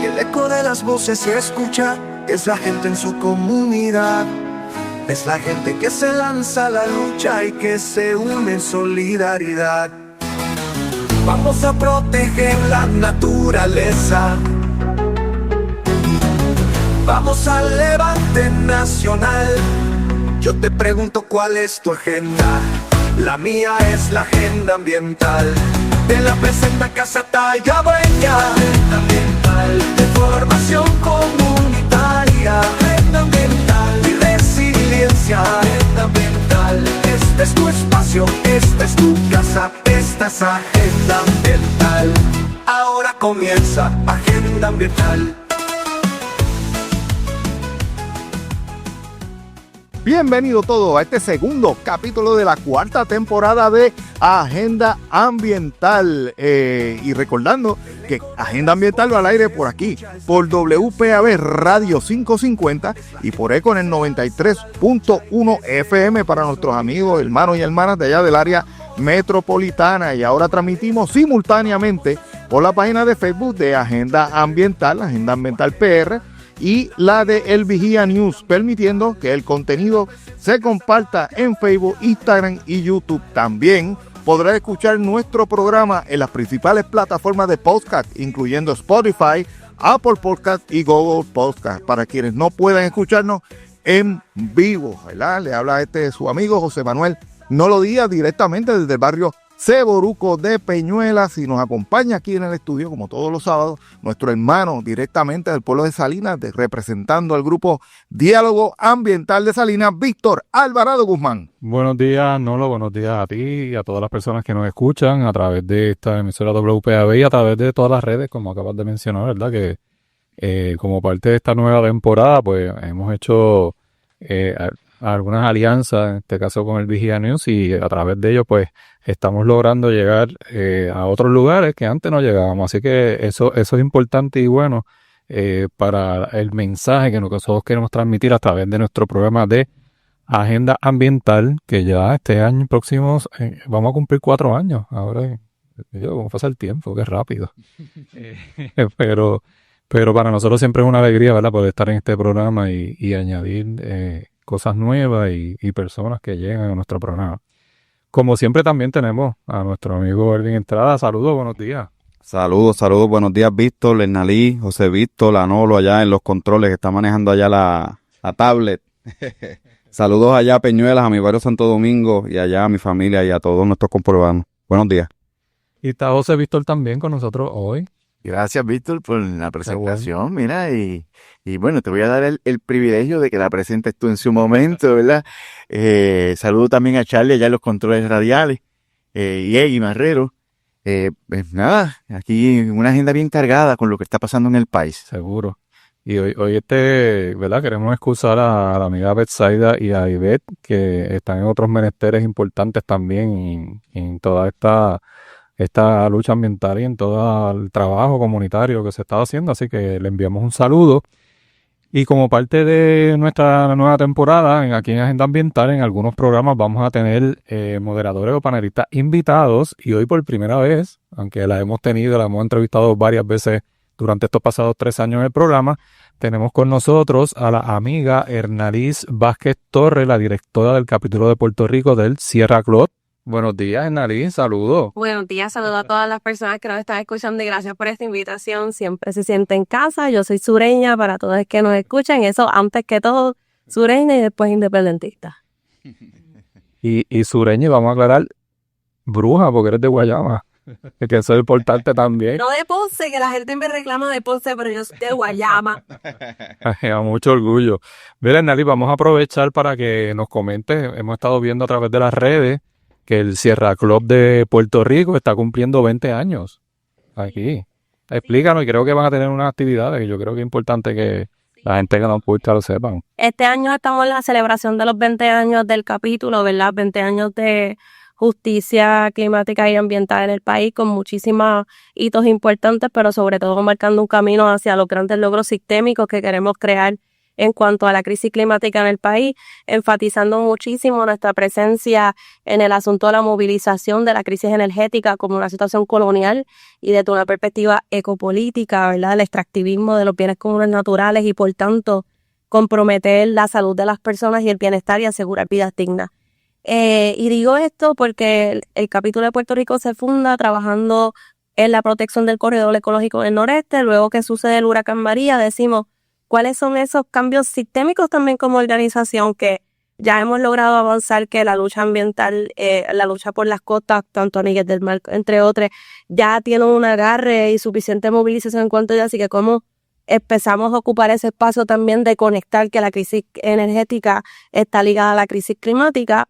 que el eco de las voces se escucha, es la gente en su comunidad. Es la gente que se lanza a la lucha y que se une en solidaridad. Vamos a proteger la naturaleza. Vamos al levante nacional. Yo te pregunto cuál es tu agenda. La mía es la agenda ambiental. Te la presenta Casa Talla Breña. Agenda ambiental de formación comunitaria. Agenda ambiental y resiliencia. Agenda ambiental. Este es tu espacio, esta es tu casa, esta es Agenda Ambiental. Ahora comienza Agenda Ambiental. Bienvenido todo a este segundo capítulo de la cuarta temporada de Agenda Ambiental. Y recordando que Agenda Ambiental va al aire por aquí, por WPAB Radio 550 y por ECO en el 93.1 FM para nuestros amigos, hermanos y hermanas de allá del área metropolitana. Y ahora transmitimos simultáneamente por la página de Facebook de Agenda Ambiental PR, y la de El Vigía News, permitiendo que el contenido se comparta en Facebook, Instagram y YouTube. También podrás escuchar nuestro programa en las principales plataformas de podcast, incluyendo Spotify, Apple Podcast y Google Podcast, para quienes no puedan escucharnos en vivo, ¿verdad? Le habla su amigo José Manuel Nolo Díaz, directamente desde el barrio Seboruco de Peñuelas, y nos acompaña aquí en el estudio, como todos los sábados, nuestro hermano directamente del pueblo de Salinas, representando al grupo Diálogo Ambiental de Salinas, Víctor Alvarado Guzmán. Buenos días, Nolo, buenos días a ti y a todas las personas que nos escuchan a través de esta emisora WPAB y a través de todas las redes, como acabas de mencionar, ¿verdad? Que como parte de esta nueva temporada, pues hemos hecho algunas alianzas, en este caso con el Vigía News, y a través de ello, pues estamos logrando llegar a otros lugares que antes no llegábamos. Así que eso es importante y bueno para el mensaje que nosotros queremos transmitir a través de nuestro programa de Agenda Ambiental, que ya este año próximo vamos a cumplir 4 años. Ahora, ¿cómo pasa el tiempo? Qué rápido. Pero para nosotros siempre es una alegría, ¿verdad?, poder estar en este programa y añadir cosas nuevas y personas que llegan a nuestro programa. Como siempre también tenemos a nuestro amigo Erwin Entrada. Saludos, buenos días. Saludos, buenos días Víctor, Lernalí, José Víctor, Anolo allá en los controles que está manejando allá la tablet. Saludos allá a Peñuelas, a mi barrio Santo Domingo y allá a mi familia y a todos nuestros comprobanos. Buenos días. Y está José Víctor también con nosotros hoy. Gracias, Víctor, por la presentación, mira, y bueno, te voy a dar el privilegio de que la presentes tú en su momento, ¿verdad? Saludo también a Charlie allá en los controles radiales, y Egui Marrero. Pues nada, aquí una agenda bien cargada con lo que está pasando en el país. Seguro. Y hoy ¿verdad? Queremos excusar a la amiga Betsaida y a Ivette, que están en otros menesteres importantes también en toda esta lucha ambiental y en todo el trabajo comunitario que se está haciendo, así que le enviamos un saludo. Y como parte de nuestra nueva temporada, aquí en Agenda Ambiental, en algunos programas vamos a tener moderadores o panelistas invitados, y hoy por primera vez, aunque la hemos entrevistado varias veces durante estos pasados 3 años en el programa, tenemos con nosotros a la amiga Hernaliz Vázquez Torres, la directora del capítulo de Puerto Rico del Sierra Club. Buenos días, Hernaliz, saludos. Buenos días, saludos a todas las personas que nos están escuchando y gracias por esta invitación. Siempre se siente en casa. Yo soy sureña, para todos los que nos escuchan. Eso antes que todo, sureña y después independentista. Y sureña, y vamos a aclarar, bruja, porque eres de Guayama. Que eso es importante también. No de Ponce, que la gente me reclama de Ponce, pero yo soy de Guayama. A mucho orgullo. Mira, Hernaliz, vamos a aprovechar para que nos comentes. Hemos estado viendo a través de las redes que el Sierra Club de Puerto Rico está cumpliendo 20 años aquí. Explícanos, y creo que van a tener unas actividades que yo creo que es importante que la gente que nos escucha lo sepan. Este año estamos en la celebración de los 20 años del capítulo, ¿verdad? 20 años de justicia climática y ambiental en el país, con muchísimos hitos importantes, pero sobre todo marcando un camino hacia los grandes logros sistémicos que queremos crear en cuanto a la crisis climática en el país, enfatizando muchísimo nuestra presencia en el asunto de la movilización de la crisis energética como una situación colonial y desde una perspectiva ecopolítica, ¿verdad? El extractivismo de los bienes comunes naturales y, por tanto, comprometer la salud de las personas y el bienestar y asegurar vidas dignas. Y digo esto porque el capítulo de Puerto Rico se funda trabajando en la protección del corredor ecológico del noreste. Luego que sucede el huracán María, decimos cuáles son esos cambios sistémicos también como organización que ya hemos logrado avanzar, que la lucha ambiental, la lucha por las costas, tanto Anillas del Mar, entre otros, ya tiene un agarre y suficiente movilización en cuanto a ella, así que como empezamos a ocupar ese espacio también de conectar que la crisis energética está ligada a la crisis climática,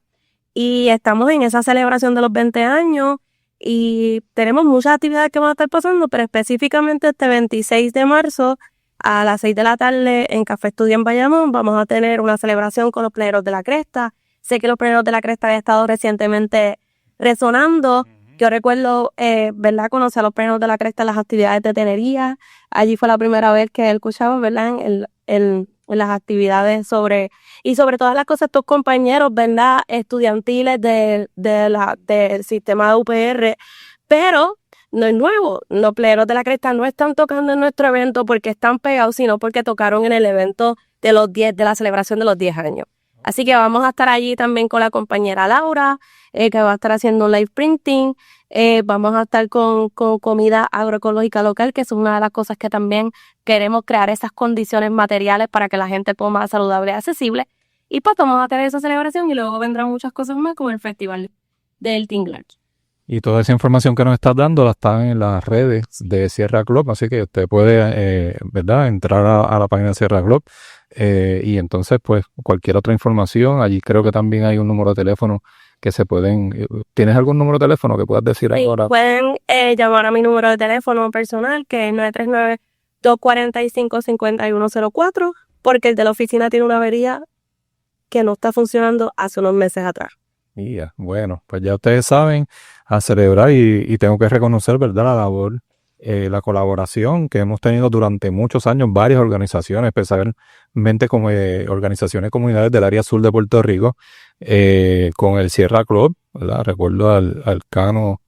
y estamos en esa celebración de los 20 años y tenemos muchas actividades que van a estar pasando, pero específicamente este 26 de marzo a las 6 de la tarde en Café Estudio en Bayamón vamos a tener una celebración con los Pleneros de la Cresta. Sé que los Pleneros de la Cresta han estado recientemente resonando. Yo recuerdo, ¿verdad? Conocer a los Pleneros de la Cresta en las actividades de tenería. Allí fue la primera vez que escuchaba, ¿verdad? En las actividades sobre todas las cosas, estos compañeros, ¿verdad? Estudiantiles del sistema de UPR, pero no es nuevo. Los Pleneros de la Cresta no están tocando en nuestro evento porque están pegados, sino porque tocaron en el evento de la celebración de los 10 años. Así que vamos a estar allí también con la compañera Laura, que va a estar haciendo un live printing. Vamos a estar con comida agroecológica local, que es una de las cosas que también queremos crear, esas condiciones materiales para que la gente coma saludable y accesible. Y pues vamos a tener esa celebración y luego vendrán muchas cosas más como el festival del Tinglar. Y toda esa información que nos estás dando la están en las redes de Sierra Club, así que usted puede, ¿verdad?, entrar a la página de Sierra Club y entonces, pues, cualquier otra información, allí creo que también hay un número de teléfono que se pueden... ¿Tienes algún número de teléfono que puedas decir Sí, ahora? pueden llamar a mi número de teléfono personal, que es 939-245-5104, porque el de la oficina tiene una avería que no está funcionando hace unos meses atrás. Ya, bueno, pues ya ustedes saben, a celebrar y tengo que reconocer, ¿verdad?, la labor, la colaboración que hemos tenido durante muchos años, varias organizaciones, especialmente como organizaciones comunidades del área sur de Puerto Rico, con el Sierra Club, ¿verdad? Recuerdo al Cano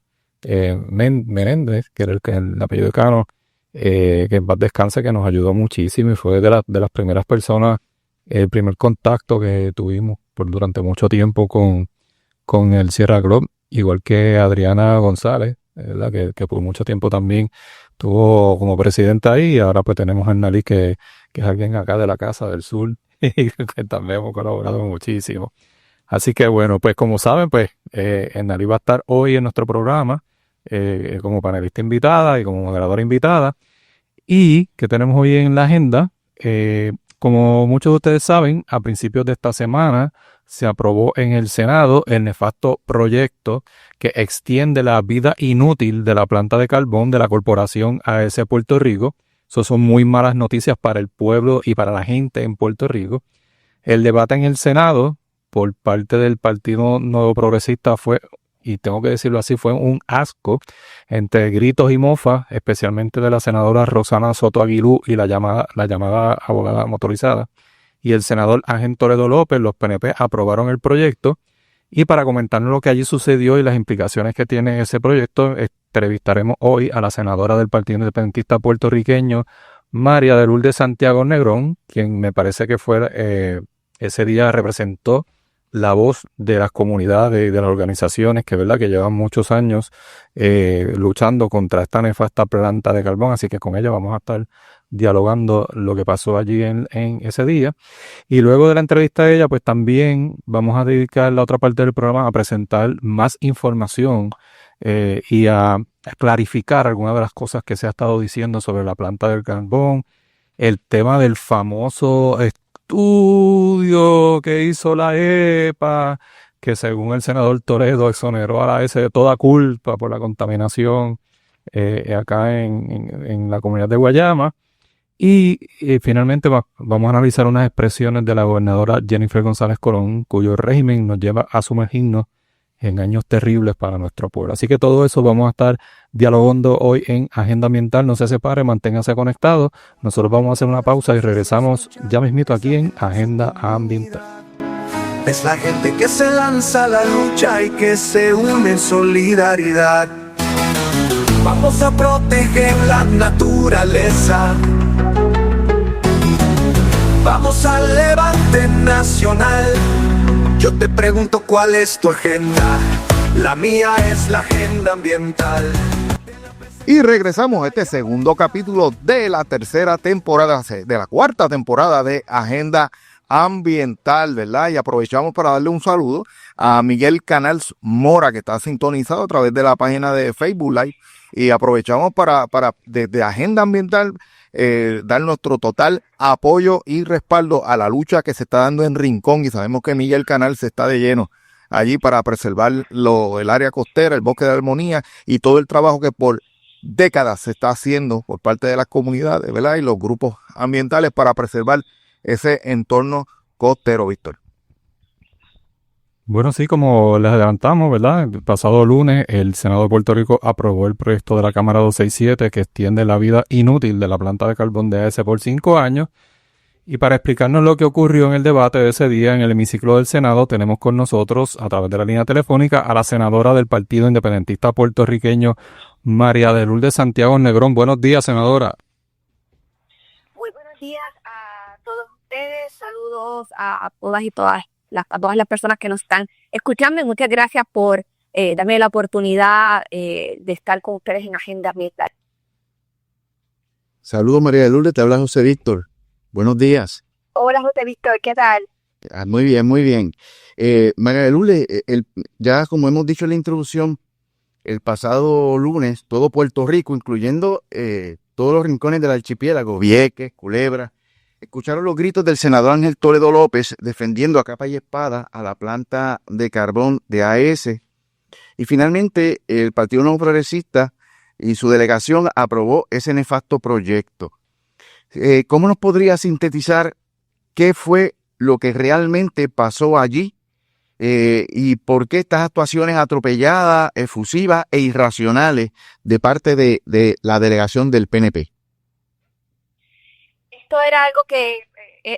Menéndez, que era el apellido de Cano, que en paz descanse, que nos ayudó muchísimo y fue de las primeras personas, el primer contacto que tuvimos durante mucho tiempo con el Sierra Club, igual que Adriana González, ¿verdad? Que por mucho tiempo también estuvo como presidenta ahí, y ahora pues tenemos a Ernalí, que es alguien acá de la Casa del Sur, y que también hemos colaborado muchísimo. Así que bueno, pues como saben, pues Ernalí va a estar hoy en nuestro programa como panelista invitada y como moderadora invitada. Y que tenemos hoy en la agenda, como muchos de ustedes saben, a principios de esta semana se aprobó en el Senado el nefasto proyecto que extiende la vida inútil de la planta de carbón de la corporación AES Puerto Rico. Eso son muy malas noticias para el pueblo y para la gente en Puerto Rico. El debate en el Senado por parte del Partido Nuevo Progresista fue, y tengo que decirlo así, fue un asco, entre gritos y mofas, especialmente de la senadora Rosana Soto Aguilú y la llamada abogada motorizada, y el senador Ángel Toledo López. Los PNP aprobaron el proyecto, y para comentarnos lo que allí sucedió y las implicaciones que tiene ese proyecto, entrevistaremos hoy a la senadora del Partido Independentista puertorriqueño, María de Lourdes Santiago Negrón, quien me parece que fue ese día representó la voz de las comunidades y de las organizaciones que llevan muchos años luchando contra esta nefasta planta de carbón. Así que con ella vamos a estar dialogando lo que pasó allí en ese día. Y luego de la entrevista de ella, pues también vamos a dedicar la otra parte del programa a presentar más información y a clarificar algunas de las cosas que se ha estado diciendo sobre la planta del carbón, el tema del famoso estudio que hizo la EPA, que según el senador Toledo exoneró a la AES de toda culpa por la contaminación acá en la comunidad de Guayama. Y finalmente vamos a analizar unas expresiones de la gobernadora Jennifer González Colón, cuyo régimen nos lleva a sumergirnos engaños terribles para nuestro pueblo. Así que todo eso vamos a estar dialogando hoy en Agenda Ambiental. No se separe, manténgase conectado. Nosotros vamos a hacer una pausa y regresamos ya mismito aquí en Agenda Ambiental. Es la gente que se lanza a la lucha y que se une en solidaridad. Vamos a proteger la naturaleza. Vamos al levante nacional. Yo te pregunto cuál es tu agenda. La mía es la agenda ambiental. Y regresamos a este segundo capítulo de la tercera temporada, de la cuarta temporada de Agenda Ambiental, ¿verdad? Y aprovechamos para darle un saludo a Miguel Canals Mora, que está sintonizado a través de la página de Facebook Live. Y aprovechamos para desde Agenda Ambiental dar nuestro total apoyo y respaldo a la lucha que se está dando en Rincón. Y sabemos que Miguel Canals está de lleno allí para preservar el área costera, el bosque de armonía y todo el trabajo que por décadas se está haciendo por parte de las comunidades, ¿verdad? Y los grupos ambientales para preservar ese entorno costero, Víctor. Bueno, sí, como les adelantamos, ¿verdad? El pasado lunes el Senado de Puerto Rico aprobó el proyecto de la Cámara 267 que extiende la vida inútil de la planta de carbón de AES por 5 años. Y para explicarnos lo que ocurrió en el debate de ese día en el hemiciclo del Senado, tenemos con nosotros, a través de la línea telefónica, a la senadora del Partido Independentista Puertorriqueño, María de Lourdes Santiago Negrón. Buenos días, senadora. Muy buenos días a todos ustedes. Saludos a todas y todas las personas que nos están escuchando. Y muchas gracias por darme la oportunidad de estar con ustedes en Agenda Ambiental. Saludos, María de Lourdes, te habla José Víctor. Buenos días. Hola, José Víctor, ¿qué tal? Muy bien, muy bien. María de Lourdes, ya como hemos dicho en la introducción, el pasado lunes, todo Puerto Rico, incluyendo todos los rincones del archipiélago, Vieques, Culebra, escucharon los gritos del senador Ángel Toledo López defendiendo a capa y espada a la planta de carbón de AES. Y finalmente el Partido Nuevo Progresista y su delegación aprobó ese nefasto proyecto. ¿Cómo nos podría sintetizar qué fue lo que realmente pasó allí y por qué estas actuaciones atropelladas, efusivas e irracionales de parte de la delegación del PNP? Esto era algo que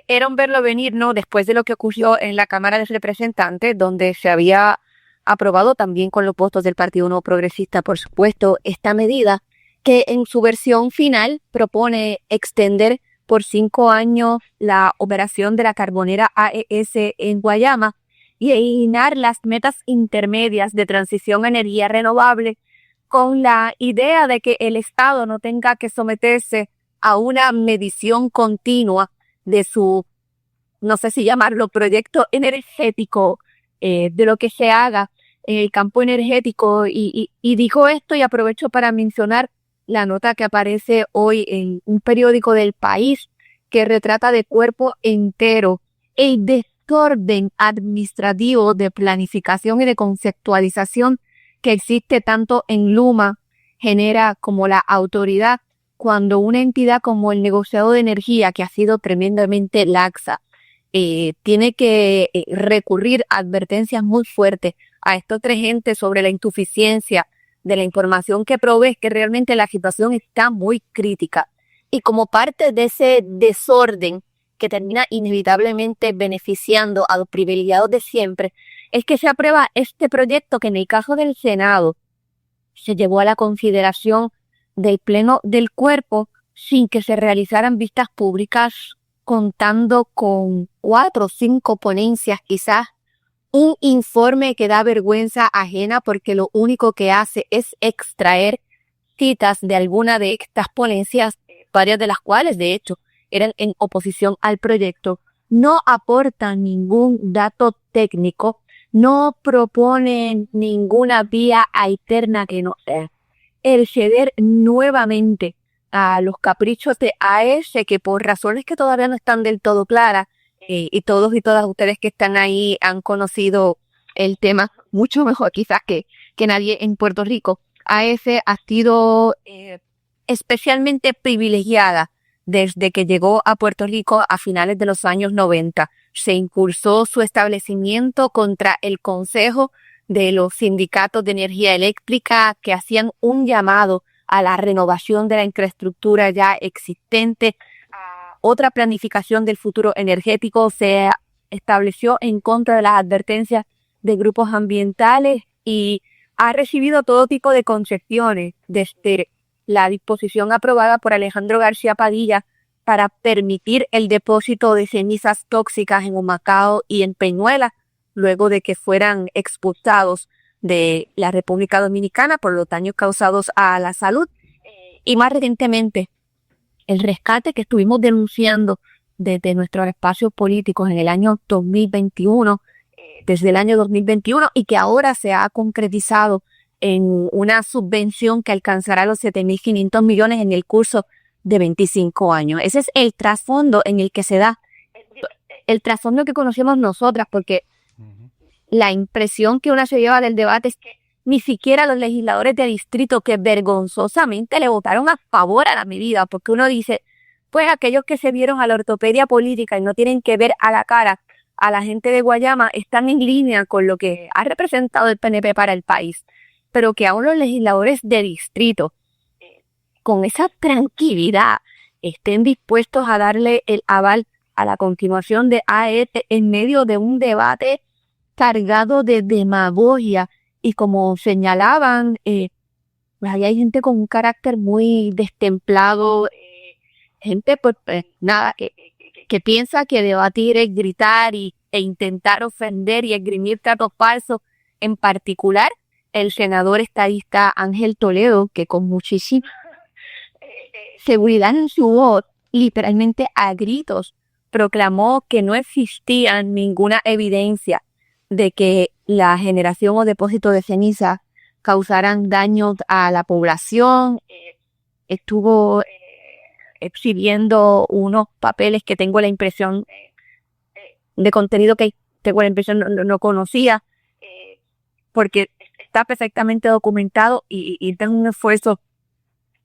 era un verlo venir, ¿no? Después de lo que ocurrió en la Cámara de Representantes, donde se había aprobado también con los votos del Partido Nuevo Progresista, por supuesto, esta medida que en su versión final propone extender por 5 años la operación de la carbonera AES en Guayama y eliminar las metas intermedias de transición a energía renovable con la idea de que el Estado no tenga que someterse a una medición continua de su, no sé si llamarlo, proyecto energético, de lo que se haga en el campo energético. Y digo esto y aprovecho para mencionar la nota que aparece hoy en un periódico del país que retrata de cuerpo entero el desorden administrativo de planificación y de conceptualización que existe tanto en Luma, Genera como la autoridad, cuando una entidad como el negociado de energía, que ha sido tremendamente laxa, tiene que recurrir a advertencias muy fuertes a estos 3 entes sobre la insuficiencia de la información que provee, que realmente la situación está muy crítica. Y como parte de ese desorden que termina inevitablemente beneficiando a los privilegiados de siempre, es que se aprueba este proyecto que en el caso del Senado se llevó a la consideración del Pleno del Cuerpo sin que se realizaran vistas públicas, contando con 4 o 5 ponencias quizás, un informe que da vergüenza ajena porque lo único que hace es extraer citas de alguna de estas ponencias, varias de las cuales de hecho eran en oposición al proyecto, no aportan ningún dato técnico, no proponen ninguna vía alterna que no sea el ceder nuevamente a los caprichos de AES, que por razones que todavía no están del todo claras, y todos y todas ustedes que están ahí han conocido el tema mucho mejor quizás que nadie en Puerto Rico. AES ha sido especialmente privilegiada desde que llegó a Puerto Rico a finales de los años 90. Se impulsó su establecimiento contra el consejo de los sindicatos de energía eléctrica que hacían un llamado a la renovación de la infraestructura ya existente, a otra planificación del futuro energético. Se estableció en contra de las advertencias de grupos ambientales y ha recibido todo tipo de concesiones desde la disposición aprobada por Alejandro García Padilla para permitir el depósito de cenizas tóxicas en Humacao y en Peñuelas, luego de que fueran expulsados de la República Dominicana por los daños causados a la salud. Y más recientemente, el rescate que estuvimos denunciando desde nuestros espacios políticos en el año 2021, desde el año 2021, y que ahora se ha concretizado en una subvención que alcanzará los 7.500 millones en el curso de 25 años. Ese es el trasfondo en el que se da, el trasfondo que conocemos nosotras, porque la impresión que uno se lleva del debate es que ni siquiera los legisladores de distrito, que vergonzosamente le votaron a favor a la medida, porque uno dice, pues aquellos que se vieron a la ortopedia política y no tienen que ver a la cara a la gente de Guayama están en línea con lo que ha representado el PNP para el país, pero que aún los legisladores de distrito, con esa tranquilidad, estén dispuestos a darle el aval a la continuación de AET en medio de un debate cargado de demagogia. Y como señalaban, pues ahí hay gente con un carácter muy destemplado, gente pues nada, que piensa que debatir es gritar e intentar ofender y esgrimir datos falsos. En particular, el senador estadista Ángel Toledo, que con muchísima seguridad en su voz, literalmente a gritos, proclamó que no existía ninguna evidencia de que la generación o depósito de ceniza causaran daños a la población. Estuvo exhibiendo unos papeles que tengo la impresión de contenido que tengo la impresión no conocía, porque está perfectamente documentado y es un esfuerzo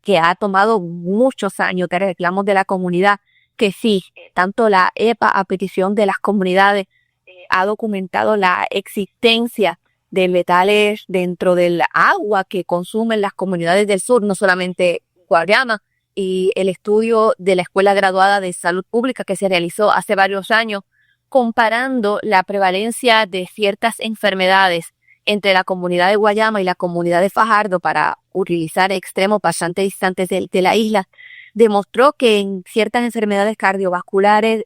que ha tomado muchos años de reclamos de la comunidad, que sí, tanto la EPA a petición de las comunidades ha documentado la existencia de metales dentro del agua que consumen las comunidades del sur, no solamente Guayama, y el estudio de la Escuela Graduada de Salud Pública que se realizó hace varios años, comparando la prevalencia de ciertas enfermedades entre la comunidad de Guayama y la comunidad de Fajardo, para utilizar extremos bastante distantes de la isla, demostró que en ciertas enfermedades cardiovasculares,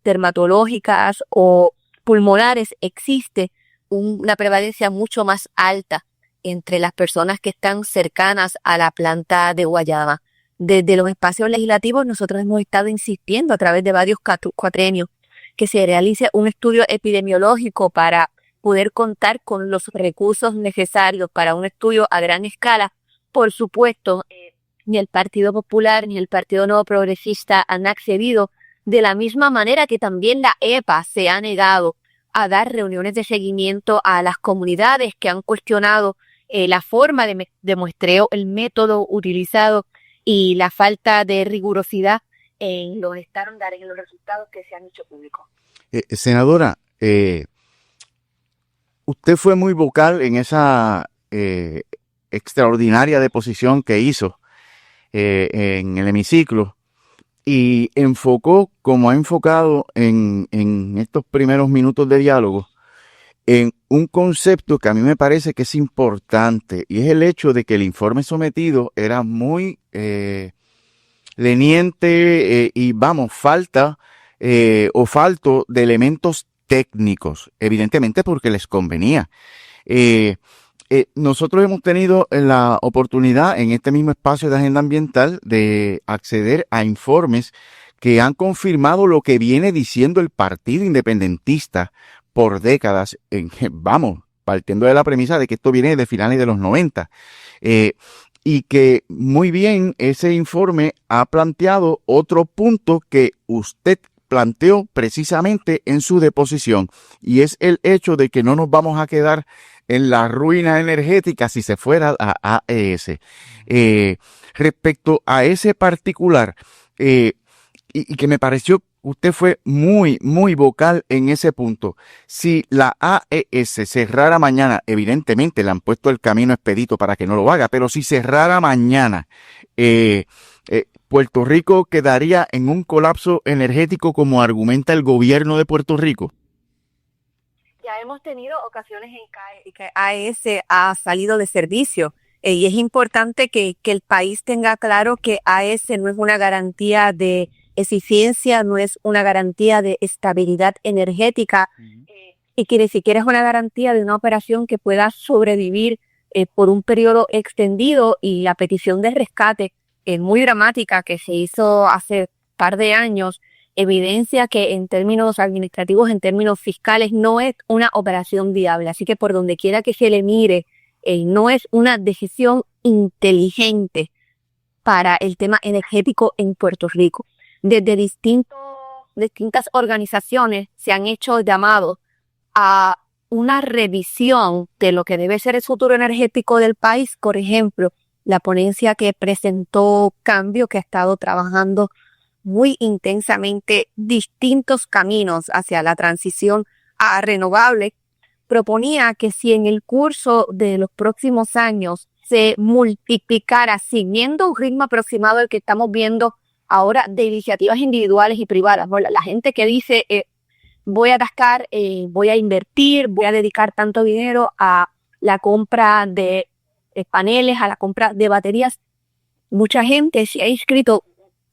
dermatológicas o pulmonares existe una prevalencia mucho más alta entre las personas que están cercanas a la planta de Guayama. Desde los espacios legislativos nosotros hemos estado insistiendo a través de varios cuatrenios que se realice un estudio epidemiológico para poder contar con los recursos necesarios para un estudio a gran escala. Por supuesto, ni el Partido Popular ni el Partido Nuevo Progresista han accedido, de la misma manera que también la EPA se ha negado a dar reuniones de seguimiento a las comunidades que han cuestionado la forma de muestreo, el método utilizado y la falta de rigurosidad en los estándares, en los resultados que se han hecho públicos. Senadora, usted fue muy vocal en esa extraordinaria deposición que hizo en el hemiciclo, y enfocó, como ha enfocado en estos primeros minutos de diálogo, en un concepto que a mí me parece que es importante, y es el hecho de que el informe sometido era muy leniente y falto de elementos técnicos, evidentemente porque les convenía. Nosotros hemos tenido la oportunidad en este mismo espacio de agenda ambiental de acceder a informes que han confirmado lo que viene diciendo el Partido Independentista por décadas, partiendo de la premisa de que esto viene de finales de los 90, y que muy bien ese informe ha planteado otro punto que usted planteó precisamente en su deposición, y es el hecho de que no nos vamos a quedar en la ruina energética si se fuera a AES. Respecto a ese particular, y que me pareció usted fue muy, muy vocal en ese punto. Si la AES cerrara mañana, evidentemente le han puesto el camino expedito para que no lo haga, pero si cerrara mañana, Puerto Rico quedaría en un colapso energético como argumenta el gobierno de Puerto Rico. Ya hemos tenido ocasiones en que AES ha salido de servicio y es importante que el país tenga claro que AES no es una garantía de eficiencia, no es una garantía de estabilidad energética y que ni siquiera es una garantía de una operación que pueda sobrevivir por un periodo extendido, y la petición de rescate muy dramática que se hizo hace par de años evidencia que en términos administrativos, en términos fiscales, no es una operación viable. Así que por donde quiera que se le mire, no es una decisión inteligente para el tema energético en Puerto Rico. Desde distintas organizaciones se han hecho llamados a una revisión de lo que debe ser el futuro energético del país. Por ejemplo, la ponencia que presentó Cambio, que ha estado trabajando muy intensamente distintos caminos hacia la transición a renovables, proponía que si en el curso de los próximos años se multiplicara, siguiendo un ritmo aproximado al que estamos viendo ahora de iniciativas individuales y privadas, ¿no? La gente que dice voy a atascar, voy a invertir, voy a dedicar tanto dinero a la compra de paneles, a la compra de baterías. Mucha gente se ha inscrito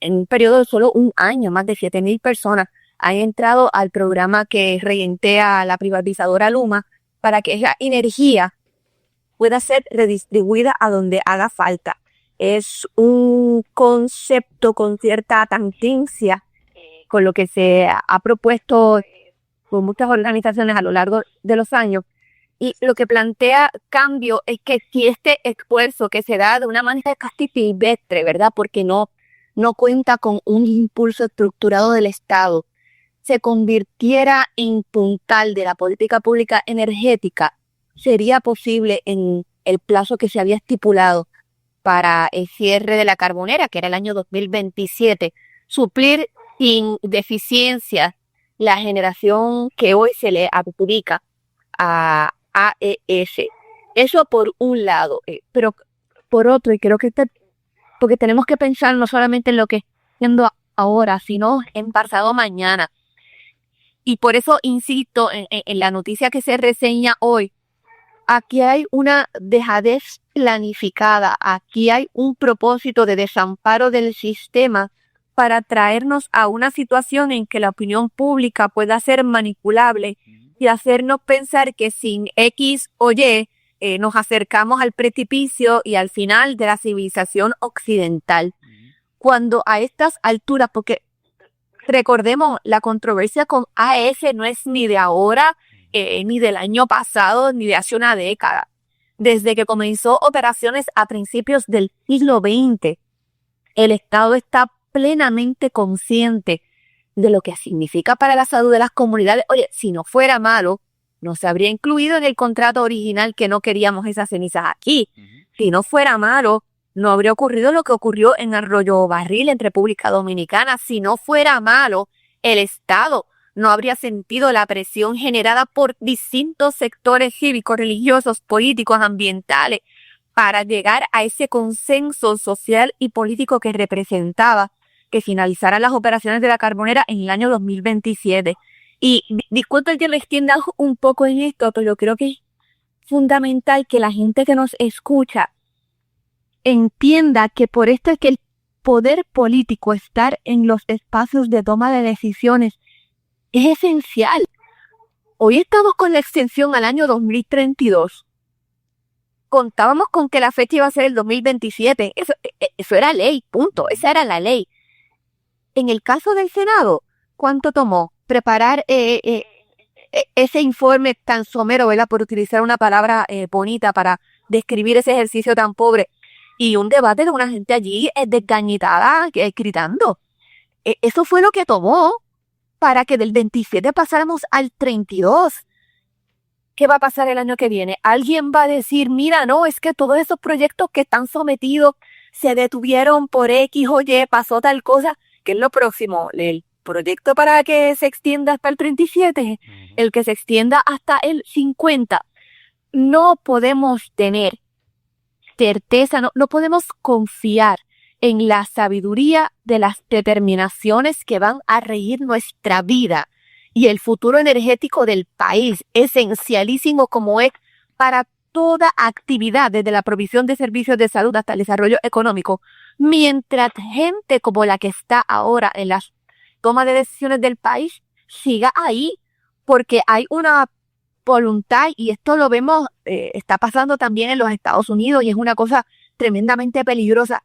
en un periodo de solo un año. Más de 7,000 personas han entrado al programa que regentea la privatizadora Luma para que esa energía pueda ser redistribuida a donde haga falta. Es un concepto con cierta tangencia con lo que se ha propuesto por muchas organizaciones a lo largo de los años. Y lo que plantea Cambio es que si este esfuerzo que se da de una manera casi silvestre, ¿verdad? Porque no cuenta con un impulso estructurado del Estado, se convirtiera en puntal de la política pública energética, sería posible en el plazo que se había estipulado para el cierre de la Carbonera, que era el año 2027, suplir sin deficiencias la generación que hoy se le adjudica a AES. Eso por un lado, pero por otro, y creo que porque tenemos que pensar no solamente en lo que está haciendo ahora, sino en pasado mañana. Y por eso insisto en la noticia que se reseña hoy. Aquí hay una dejadez planificada, aquí hay un propósito de desamparo del sistema para traernos a una situación en que la opinión pública pueda ser manipulable y hacernos pensar que sin X o Y nos acercamos al precipicio y al final de la civilización occidental. Cuando a estas alturas, porque recordemos, la controversia con AES no es ni de ahora, ni del año pasado, ni de hace una década. Desde que comenzó operaciones a principios del siglo XX, el Estado está plenamente consciente de lo que significa para la salud de las comunidades. Oye, si no fuera malo, no se habría incluido en el contrato original que no queríamos esas cenizas aquí. Si no fuera malo, no habría ocurrido lo que ocurrió en Arroyo Barril, en República Dominicana. Si no fuera malo, el Estado no habría sentido la presión generada por distintos sectores cívicos, religiosos, políticos, ambientales, para llegar a ese consenso social y político que representaba que finalizaran las operaciones de la Carbonera en el año 2027. Y disculpen que me extienda un poco en esto, pero yo creo que es fundamental que la gente que nos escucha entienda que por esto es que el poder político, estar en los espacios de toma de decisiones, es esencial. Hoy estamos con la extensión al año 2032. Contábamos con que la fecha iba a ser el 2027. Eso era ley, punto. Esa era la ley. En el caso del Senado, ¿cuánto tomó preparar ese informe tan somero, ¿verdad? Por utilizar una palabra bonita para describir ese ejercicio tan pobre. Y un debate de una gente allí desgañitada, gritando. Eso fue lo que tomó para que del 27 pasáramos al 32. ¿Qué va a pasar el año que viene? Alguien va a decir, mira, no, es que todos esos proyectos que están sometidos se detuvieron por X o Y, pasó tal cosa. ¿Qué es lo próximo? El proyecto para que se extienda hasta el 37, el que se extienda hasta el 50. No podemos tener certeza, no podemos confiar en la sabiduría de las determinaciones que van a regir nuestra vida y el futuro energético del país, esencialísimo como es para toda actividad, desde la provisión de servicios de salud hasta el desarrollo económico, mientras gente como la que está ahora en la toma de decisiones del país siga ahí, porque hay una voluntad, y esto lo vemos, está pasando también en los Estados Unidos y es una cosa tremendamente peligrosa.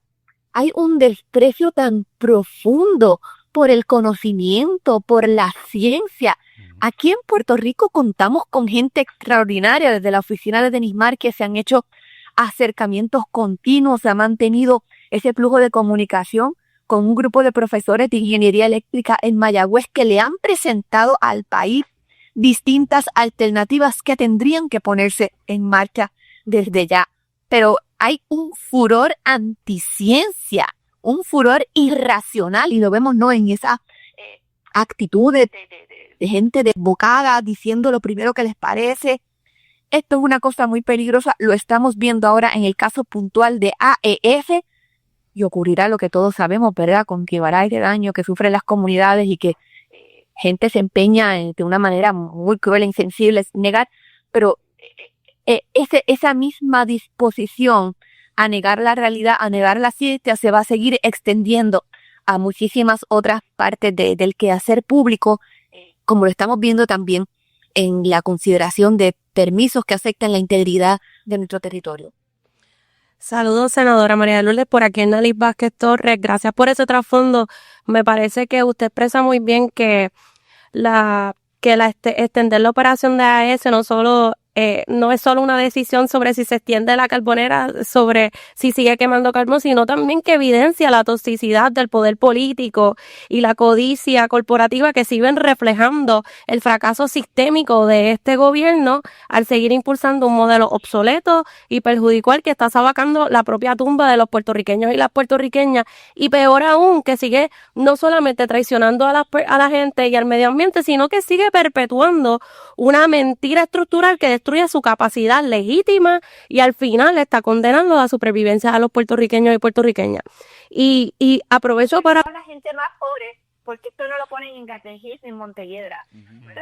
Hay un desprecio tan profundo por el conocimiento, por la ciencia. Aquí en Puerto Rico contamos con gente extraordinaria, desde la oficina de Denis Márquez se han hecho acercamientos continuos, se ha mantenido ese flujo de comunicación con un grupo de profesores de ingeniería eléctrica en Mayagüez que le han presentado al país distintas alternativas que tendrían que ponerse en marcha desde ya. Pero hay un furor anticiencia, un furor irracional, y lo vemos no en esa actitud de gente desbocada diciendo lo primero que les parece. Esto es una cosa muy peligrosa, lo estamos viendo ahora en el caso puntual de AEF, y ocurrirá lo que todos sabemos, ¿verdad? Con que de daño que sufren las comunidades y que gente se empeña de una manera muy cruel e insensible en negar, pero esa misma disposición a negar la realidad, a negar la ciencia, se va a seguir extendiendo a muchísimas otras partes del quehacer público, como lo estamos viendo también en la consideración de permisos que afectan la integridad de nuestro territorio. Saludos, senadora María Lourdes, por aquí Annalise Vázquez Torres. Gracias por ese trasfondo. Me parece que usted expresa muy bien que extender la operación de AES no es solo una decisión sobre si se extiende la carbonera, sobre si sigue quemando carbón, sino también que evidencia la toxicidad del poder político y la codicia corporativa que siguen reflejando el fracaso sistémico de este gobierno al seguir impulsando un modelo obsoleto y perjudicial que está sabacando la propia tumba de los puertorriqueños y las puertorriqueñas, y peor aún, que sigue no solamente traicionando a la gente y al medio ambiente, sino que sigue perpetuando una mentira estructural que destruye su capacidad legítima y al final está condenando la supervivencia a los puertorriqueños y puertorriqueñas. Y aprovecho para... La gente más pobre, porque esto no lo ponen en Gatejís ni en Montelledra.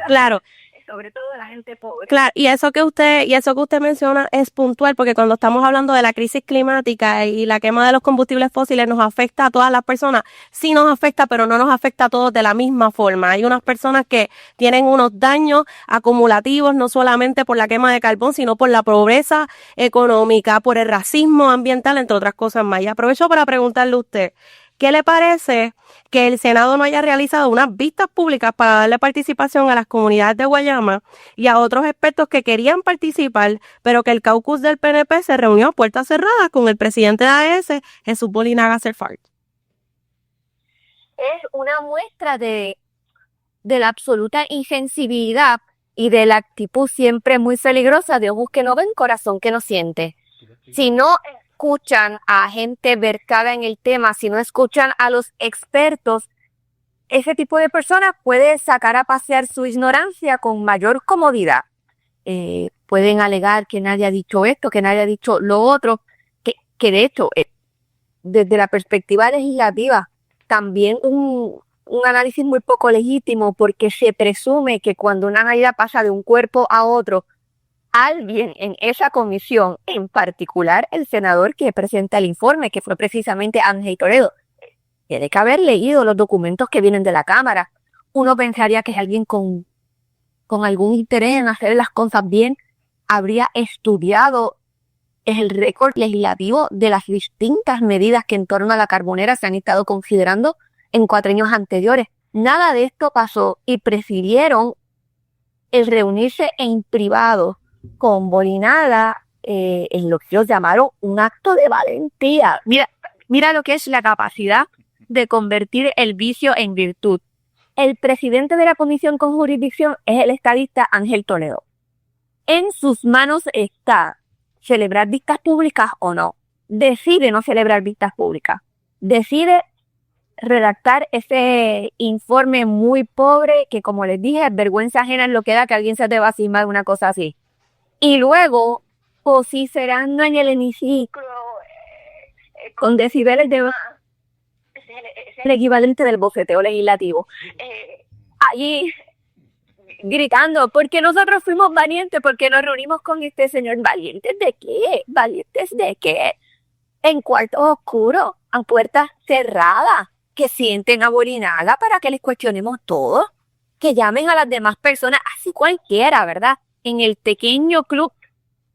Claro. Sobre todo la gente pobre. Claro, y eso que usted menciona es puntual, porque cuando estamos hablando de la crisis climática y la quema de los combustibles fósiles nos afecta a todas las personas. Sí nos afecta, pero no nos afecta a todos de la misma forma. Hay unas personas que tienen unos daños acumulativos, no solamente por la quema de carbón, sino por la pobreza económica, por el racismo ambiental, entre otras cosas más. Y aprovecho para preguntarle a usted, ¿qué le parece que el Senado no haya realizado unas vistas públicas para darle participación a las comunidades de Guayama y a otros expertos que querían participar, pero que el caucus del PNP se reunió a puertas cerradas con el presidente de AES, Jesús Bolinaga Serfart? Es una muestra de la absoluta insensibilidad y de la actitud siempre muy peligrosa de ojos que no ven, corazón que no siente. Si no escuchan a gente versada en el tema, si no escuchan a los expertos, ese tipo de personas puede sacar a pasear su ignorancia con mayor comodidad. Pueden alegar que nadie ha dicho esto, que nadie ha dicho lo otro, que de hecho, desde la perspectiva legislativa, también un análisis muy poco legítimo, porque se presume que cuando una medida pasa de un cuerpo a otro, alguien en esa comisión, en particular el senador que presenta el informe, que fue precisamente Ángel Toledo, tiene que haber leído los documentos que vienen de la Cámara. Uno pensaría que es alguien con algún interés en hacer las cosas bien, habría estudiado el récord legislativo de las distintas medidas que en torno a la carbonera se han estado considerando en cuatrienios anteriores. Nada de esto pasó y prefirieron el reunirse en privado con Bolinaga en lo que ellos llamaron un acto de valentía. Mira lo que es la capacidad de convertir el vicio en virtud. El presidente de la comisión con jurisdicción es el estadista Ángel Toledo. En sus manos está celebrar vistas públicas o no. Decide no celebrar vistas públicas. Decide redactar ese informe muy pobre que, como les dije, vergüenza ajena es lo que da que alguien se te va a cismar una cosa así. Y luego, vociferando en el hemiciclo, con decibeles de más, es el equivalente del bofeteo legislativo. Allí, gritando, porque nosotros fuimos valientes, porque nos reunimos con este señor. ¿Valientes de qué? ¿Valientes de qué? En cuartos oscuros, a puertas cerradas, que sienten a Borinaga para que les cuestionemos todo, que llamen a las demás personas, así cualquiera, ¿verdad? En el pequeño club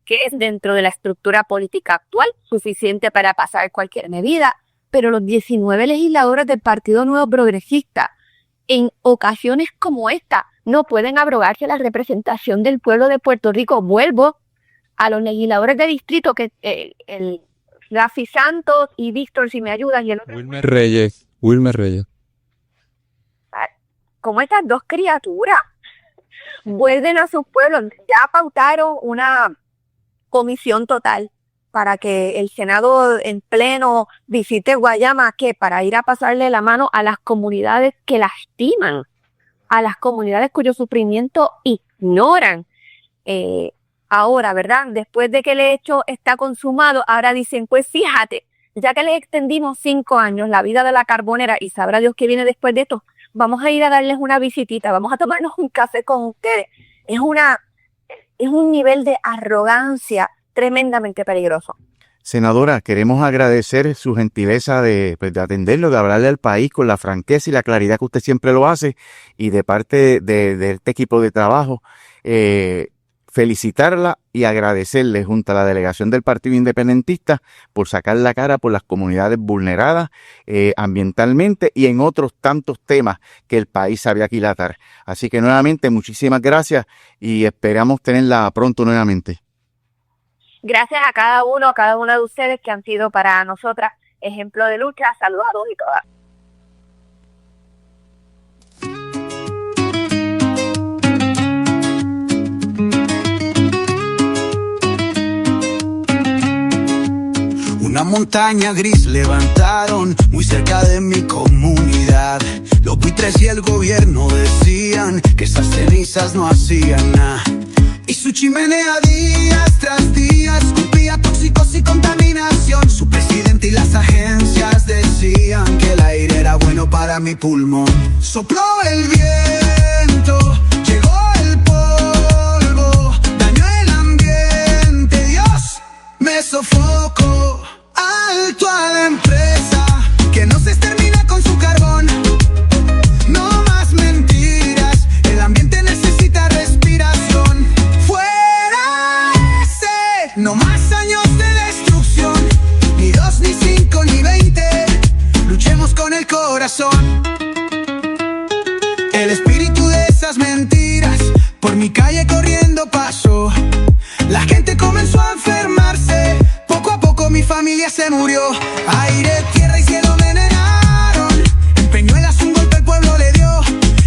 que es dentro de la estructura política actual, suficiente para pasar cualquier medida, pero los 19 legisladores del Partido Nuevo Progresista, en ocasiones como esta, no pueden abrogarse la representación del pueblo de Puerto Rico. Vuelvo a los legisladores de distrito, que el Rafi Santos y Víctor, si me ayudan, y el otro Wilmer Reyes. como estas dos criaturas vuelven a sus pueblos. Ya pautaron una comisión total para que el Senado en pleno visite Guayama, que para ir a pasarle la mano a las comunidades que lastiman, a las comunidades cuyo sufrimiento ignoran. Ahora, ¿verdad? Después de que el hecho está consumado, ahora dicen, pues fíjate, ya que le extendimos 5 años la vida de la Carbonera y sabrá Dios qué viene después de esto, vamos a ir a darles una visitita, vamos a tomarnos un café con ustedes. Es un nivel de arrogancia tremendamente peligroso. Senadora, queremos agradecer su gentileza de atenderlo, de hablarle al país con la franqueza y la claridad que usted siempre lo hace, y de parte de este equipo de trabajo, felicitarla y agradecerle junto a la delegación del Partido Independentista por sacar la cara por las comunidades vulneradas ambientalmente y en otros tantos temas que el país sabe aquilatar. Así que nuevamente muchísimas gracias y esperamos tenerla pronto nuevamente. Gracias a cada una de ustedes que han sido para nosotras ejemplo de lucha. Saludos a todos y todas. Una montaña gris levantaron muy cerca de mi comunidad. Los buitres y el gobierno decían que esas cenizas no hacían nada. Y su chimenea días tras días escupía tóxicos y contaminación. Su presidente y las agencias decían que el aire era bueno para mi pulmón. Sopló el viento, llegó el polvo, dañó el ambiente, Dios me sofocó. Alto a la empresa que no se extermina con su carbón. No más mentiras, el ambiente necesita respiración. Fuera ese, no más años de destrucción. Ni 2, ni 5, ni 20. Luchemos con el corazón. El espíritu de esas mentiras por mi calle corriendo pasó. La gente comenzó a enfermarse. Poco a poco mi familia se murió. Aire, tierra y cielo me envenenaron. En Peñuelas un golpe el pueblo le dio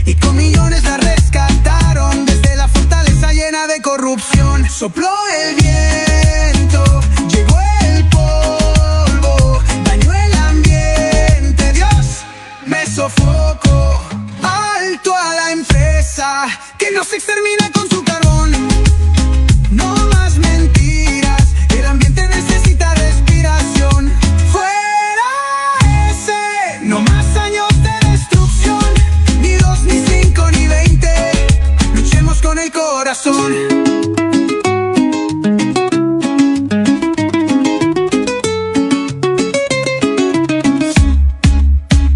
y con millones la rescataron desde la fortaleza llena de corrupción. Sopló el viento, llegó el polvo, dañó el ambiente, Dios me sofocó. Alto a la empresa que no se extermina con su carbón. No más mentiras, el ambiente necesita respiración. Fuera ese, no más años de destrucción. Ni 2, ni 5, ni 20. Luchemos con el corazón.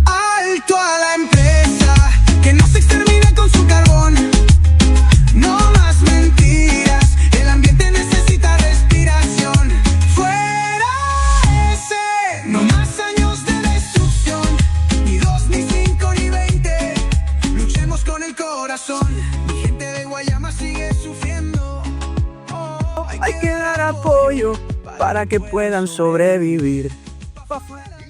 Alto a la empresa que no se extermina con su carbón. No más mentiras, el ambiente necesita respiración. Fuera ese, no más años de destrucción. Ni 2, ni 5, ni 20. Luchemos con el corazón. Mi gente de Guayama sigue sufriendo. Hay que dar apoyo para que puedan sobrevivir.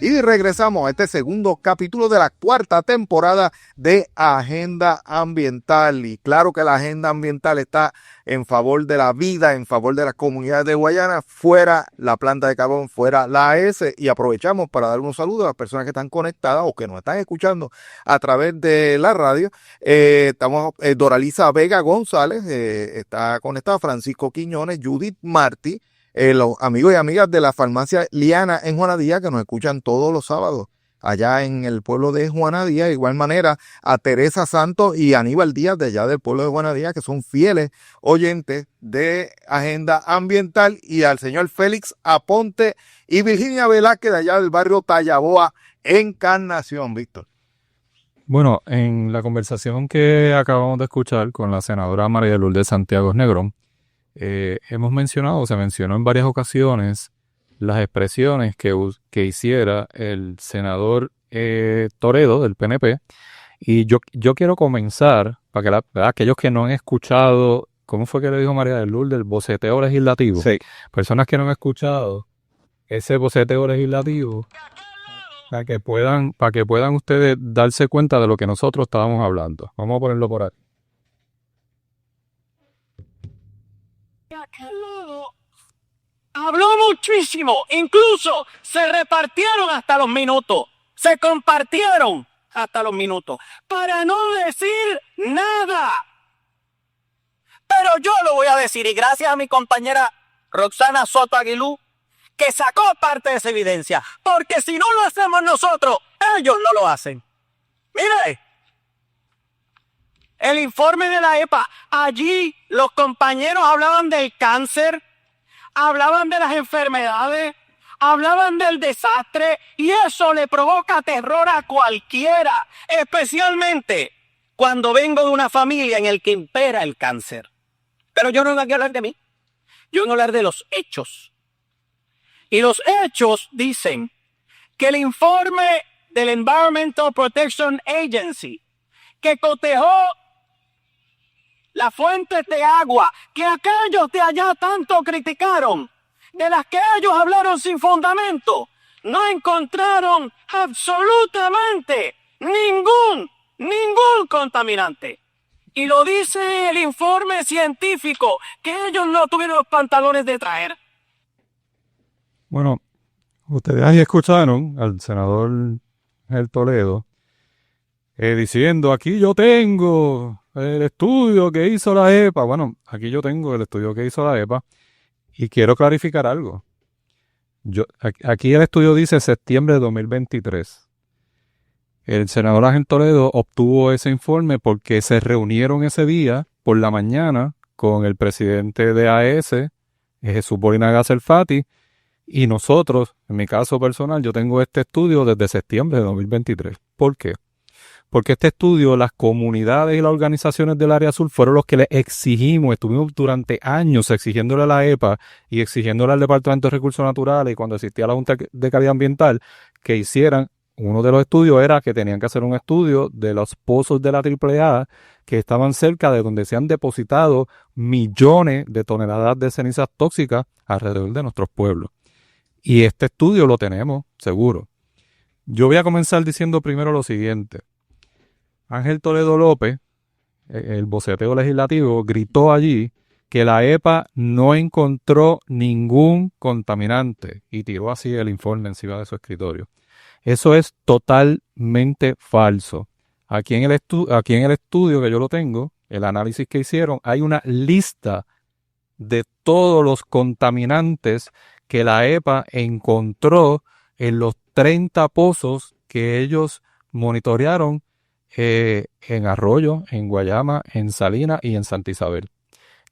Y regresamos a este segundo capítulo de la cuarta temporada de Agenda Ambiental. Y claro que la agenda ambiental está en favor de la vida, en favor de las comunidades de Guayana, fuera la planta de carbón, fuera la AES. Y aprovechamos para dar un saludo a las personas que están conectadas o que nos están escuchando a través de la radio. Estamos Doraliza Vega González, está conectada, Francisco Quiñones, Judith Martí, los amigos y amigas de la farmacia Liana en Juanadía, que nos escuchan todos los sábados allá en el pueblo de Juanadía. De igual manera a Teresa Santos y Aníbal Díaz de allá del pueblo de Juanadía, que son fieles oyentes de Agenda Ambiental, y al señor Félix Aponte y Virginia Velázquez de allá del barrio Tallaboa, Encarnación. Víctor. Bueno, en la conversación que acabamos de escuchar con la senadora María de Lourdes Santiago Negrón, hemos mencionado, se mencionó en varias ocasiones las expresiones que hiciera el senador Toledo del PNP, y yo quiero comenzar para que aquellos que no han escuchado, ¿cómo fue que le dijo María de Lourdes? El boceteo legislativo. Sí. Personas que no han escuchado ese boceteo legislativo, para que puedan ustedes darse cuenta de lo que nosotros estábamos hablando. Vamos a ponerlo por ahí. Habló muchísimo, incluso se repartieron hasta los minutos, se compartieron hasta los minutos, para no decir nada. Pero yo lo voy a decir, y gracias a mi compañera Roxana Soto Aguilú, que sacó parte de esa evidencia, porque si no lo hacemos nosotros, ellos no lo hacen. Mire, el informe de la EPA, allí los compañeros hablaban del cáncer, hablaban de las enfermedades, hablaban del desastre, y eso le provoca terror a cualquiera, especialmente cuando vengo de una familia en la que impera el cáncer. Pero yo no vengo aquí a hablar de mí, yo vengo a hablar de los hechos. Y los hechos dicen que el informe del Environmental Protection Agency, que cotejó las fuentes de agua que aquellos de allá tanto criticaron, de las que ellos hablaron sin fundamento, no encontraron absolutamente ningún contaminante. Y lo dice el informe científico, que ellos no tuvieron los pantalones de traer. Bueno, ustedes ahí escucharon al senador El Toledo diciendo, aquí yo tengo el estudio que hizo la EPA. Bueno, aquí yo tengo el estudio que hizo la EPA, y quiero clarificar algo. Aquí el estudio dice septiembre de 2023. El senador Ángel Toledo obtuvo ese informe porque se reunieron ese día por la mañana con el presidente de AES, Jesús Borinaga Selfati, y nosotros, en mi caso personal, yo tengo este estudio desde septiembre de 2023. ¿Por qué? Porque este estudio, las comunidades y las organizaciones del área azul fueron los que le exigimos, estuvimos durante años exigiéndole a la EPA y exigiéndole al Departamento de Recursos Naturales, y cuando existía la Junta de Calidad Ambiental, que hicieran, uno de los estudios era que tenían que hacer un estudio de los pozos de la AAA que estaban cerca de donde se han depositado millones de toneladas de cenizas tóxicas alrededor de nuestros pueblos. Y este estudio lo tenemos, seguro. Yo voy a comenzar diciendo primero lo siguiente. Ángel Toledo López, el boceteo legislativo, gritó allí que la EPA no encontró ningún contaminante y tiró así el informe encima de su escritorio. Eso es totalmente falso. Aquí en el estudio que yo lo tengo, el análisis que hicieron, hay una lista de todos los contaminantes que la EPA encontró en los 30 pozos que ellos monitorearon en Arroyo, en Guayama, en Salinas y en Santa Isabel,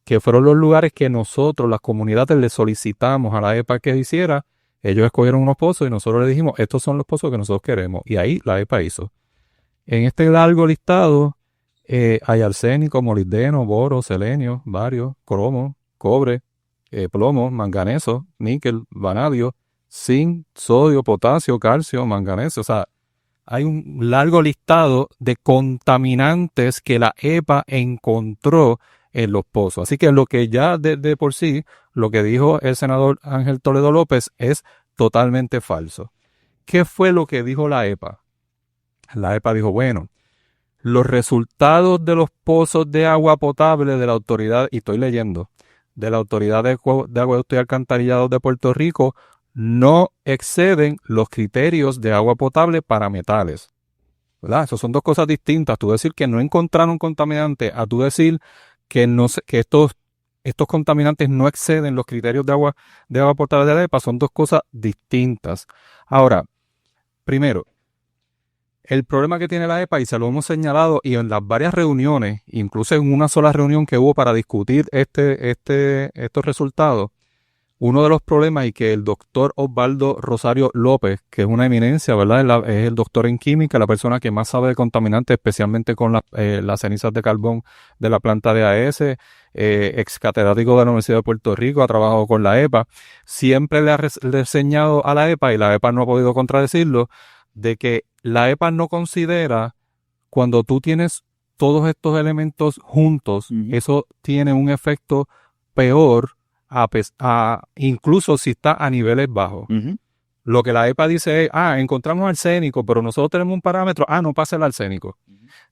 que fueron los lugares que nosotros, las comunidades, le solicitamos a la EPA que hiciera. Ellos escogieron unos pozos y nosotros le dijimos, estos son los pozos que nosotros queremos, y ahí la EPA hizo. En este largo listado hay arsénico, molibdeno, boro, selenio, bario, cromo, cobre, plomo, manganeso, níquel, vanadio, zinc, sodio, potasio, calcio, manganeso. O sea, hay un largo listado de contaminantes que la EPA encontró en los pozos. Así que lo que ya de por sí, lo que dijo el senador Ángel Toledo López es totalmente falso. ¿qué fue lo que dijo la EPA? La EPA dijo, bueno, los resultados de los pozos de agua potable de la autoridad, y estoy leyendo, de la Autoridad de Acueductos y Alcantarillados de Puerto Rico no exceden los criterios de agua potable para metales. ¿Verdad? Esas son dos cosas distintas. Tú decir que no encontraron contaminantes a tú decir que estos contaminantes no exceden los criterios de agua potable de la EPA son dos cosas distintas. Ahora, primero, el problema que tiene la EPA, y se lo hemos señalado, y en las varias reuniones, incluso en una sola reunión que hubo para discutir estos resultados, uno de los problemas, y que el doctor Osvaldo Rosario López, que es una eminencia, ¿verdad? Es el doctor en química, la persona que más sabe de contaminantes, especialmente con las cenizas de carbón de la planta de AES, ex catedrático de la Universidad de Puerto Rico, ha trabajado con la EPA, siempre le ha reseñado a la EPA, y la EPA no ha podido contradecirlo, de que la EPA no considera, cuando tú tienes todos estos elementos juntos, eso tiene un efecto peor, incluso si está a niveles bajos. Lo que la EPA dice es, encontramos arsénico, pero nosotros tenemos un parámetro, no pasa el arsénico.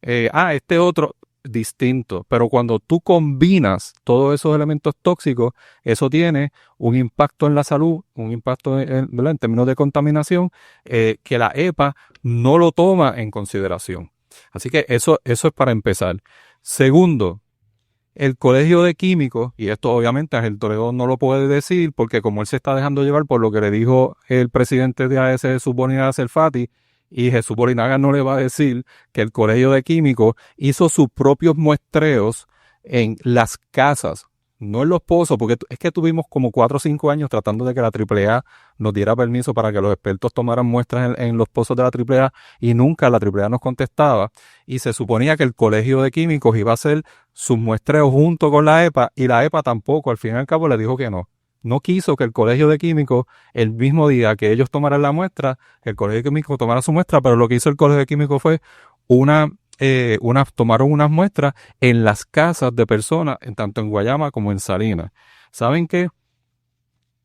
Este otro, distinto. Pero cuando tú combinas todos esos elementos tóxicos, eso tiene un impacto en la salud, un impacto en términos de contaminación, que la EPA no lo toma en consideración. Así que eso es para empezar. Segundo, el Colegio de Químicos, y esto obviamente Ángel Toledo no lo puede decir porque como él se está dejando llevar por lo que le dijo el presidente de AES, Jesús Borinaga Selfati, y Jesús Borinaga no le va a decir que el Colegio de Químicos hizo sus propios muestreos en las casas, no en los pozos, porque es que tuvimos como 4 o 5 años tratando de que la AAA nos diera permiso para que los expertos tomaran muestras en los pozos de la AAA y nunca la AAA nos contestaba, y se suponía que el Colegio de Químicos iba a hacer sus muestreos junto con la EPA, y la EPA tampoco, al fin y al cabo le dijo que no. No quiso que el Colegio de Químicos, el mismo día que ellos tomaran la muestra, el Colegio de Químicos tomara su muestra, pero lo que hizo el Colegio de Químicos fue tomaron unas muestras en las casas de personas, tanto en Guayama como en Salinas. ¿Saben qué?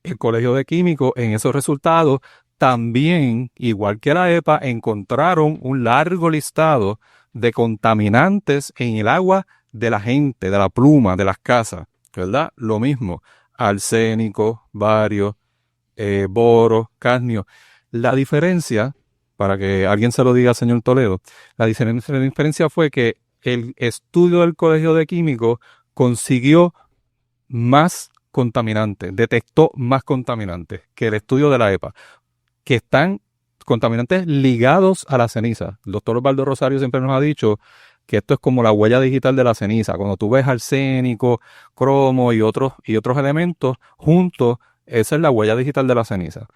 El Colegio de Químicos en esos resultados también, igual que la EPA, encontraron un largo listado de contaminantes en el agua de la gente, de la pluma, de las casas, ¿verdad? Lo mismo. Arsénico, bario, boro, cadmio. La diferencia, para que alguien se lo diga, señor Toledo, la diferencia fue que el estudio del Colegio de Químicos consiguió más contaminantes, detectó más contaminantes que el estudio de la EPA, que están contaminantes ligados a la ceniza. El doctor Osvaldo Rosario siempre nos ha dicho que esto es como la huella digital de la ceniza. Cuando tú ves arsénico, cromo y otros elementos juntos, esa es la huella digital de la ceniza.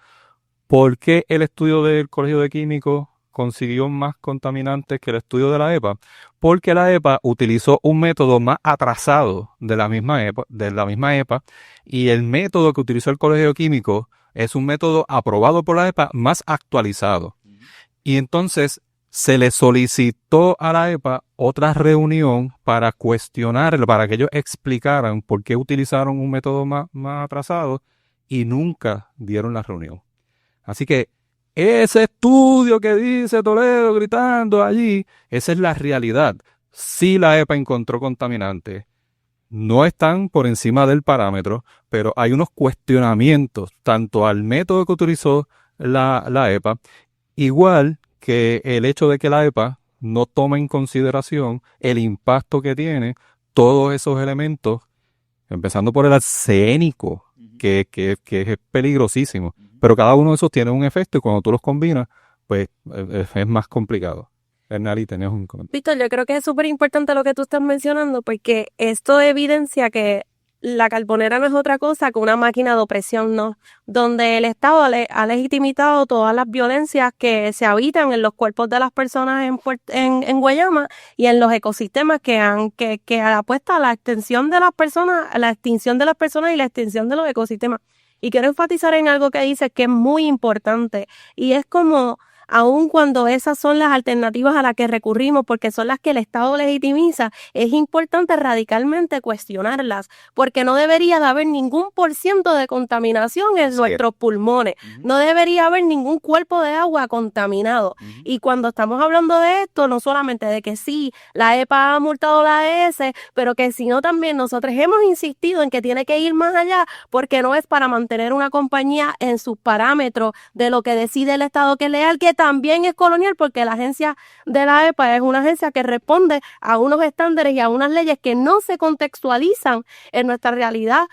¿Por qué el estudio del Colegio de Químicos consiguió más contaminantes que el estudio de la EPA? Porque la EPA utilizó un método más atrasado de la misma EPA, y el método que utilizó el Colegio de Químicos es un método aprobado por la EPA más actualizado. Y entonces se le solicitó a la EPA otra reunión para cuestionar, para que ellos explicaran por qué utilizaron un método más atrasado, y nunca dieron la reunión. Así que ese estudio que dice Toledo gritando allí, esa es la realidad. Sí, la EPA encontró contaminantes. No están por encima del parámetro, pero hay unos cuestionamientos tanto al método que utilizó la EPA, igual que el hecho de que la EPA no toma en consideración el impacto que tiene todos esos elementos, empezando por el arsénico, que es peligrosísimo. Pero cada uno de esos tiene un efecto y cuando tú los combinas, pues es más complicado. Hernali, tenías un comentario. Víctor, yo creo que es súper importante lo que tú estás mencionando, porque esto evidencia que la carbonera no es otra cosa que una máquina de opresión, ¿no? Donde el Estado ha legitimado todas las violencias que se habitan en los cuerpos de las personas en Guayama y en los ecosistemas que apuesta a la extinción de las personas y la extinción de los ecosistemas. Y quiero enfatizar en algo que dice que es muy importante, y es como aun cuando esas son las alternativas a las que recurrimos, porque son las que el Estado legitimiza, es importante radicalmente cuestionarlas, porque no debería de haber ningún % de contaminación en nuestros pulmones, no debería haber ningún cuerpo de agua contaminado. Y cuando estamos hablando de esto, no solamente de que sí, la EPA ha multado la AES, pero que sino también nosotros hemos insistido en que tiene que ir más allá, porque no es para mantener una compañía en sus parámetros de lo que decide el Estado que es leal, que también es colonial, porque la agencia de la EPA es una agencia que responde a unos estándares y a unas leyes que no se contextualizan en nuestra realidad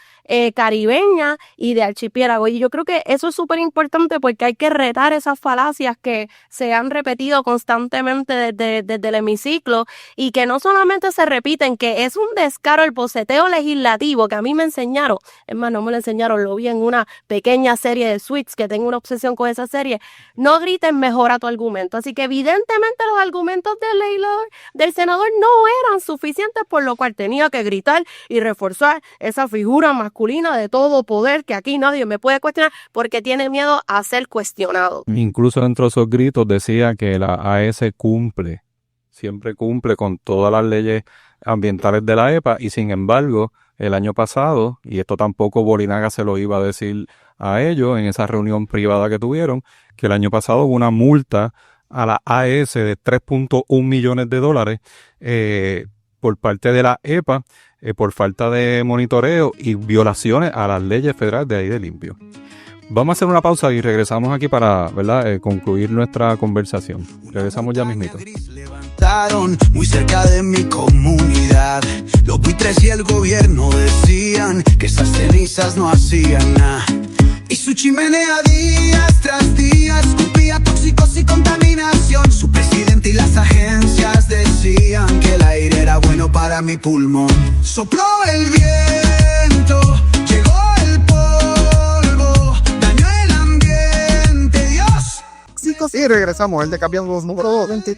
caribeña y de archipiélago. Y yo creo que eso es súper importante, porque hay que retar esas falacias que se han repetido constantemente desde el hemiciclo, y que no solamente se repiten, que es un descaro el boceteo legislativo que a mí me enseñaron, es más, no me lo enseñaron, lo vi en una pequeña serie de Suits, que tengo una obsesión con esa serie. No griten, mejora tu argumento. Así que evidentemente los argumentos del legislador, del senador, no eran suficientes, por lo cual tenía que gritar y reforzar esa figura masculina de todo poder, que aquí nadie me puede cuestionar, porque tiene miedo a ser cuestionado. Incluso dentro de esos gritos decía que la AES siempre cumple con todas las leyes ambientales de la EPA, y sin embargo, el año pasado, y esto tampoco Bolinaga se lo iba a decir a ellos en esa reunión privada que tuvieron, que el año pasado hubo una multa a la AES de $3.1 millones por parte de la EPA por falta de monitoreo y violaciones a las leyes federales de aire limpio. Vamos a hacer una pausa y regresamos aquí para, ¿verdad?, concluir nuestra conversación. Regresamos ya mismito. Muy cerca de mi comunidad, los buitres y el gobierno decían que esas cenizas no hacían nada, y su chimenea días tras días escupía tóxicos y contaminación. Su presidente y las agencias decían que el aire era bueno para mi pulmón. Sopló el viento, llegó el polvo, dañó el ambiente, Dios. Y regresamos, el de Cambiando los Números 2,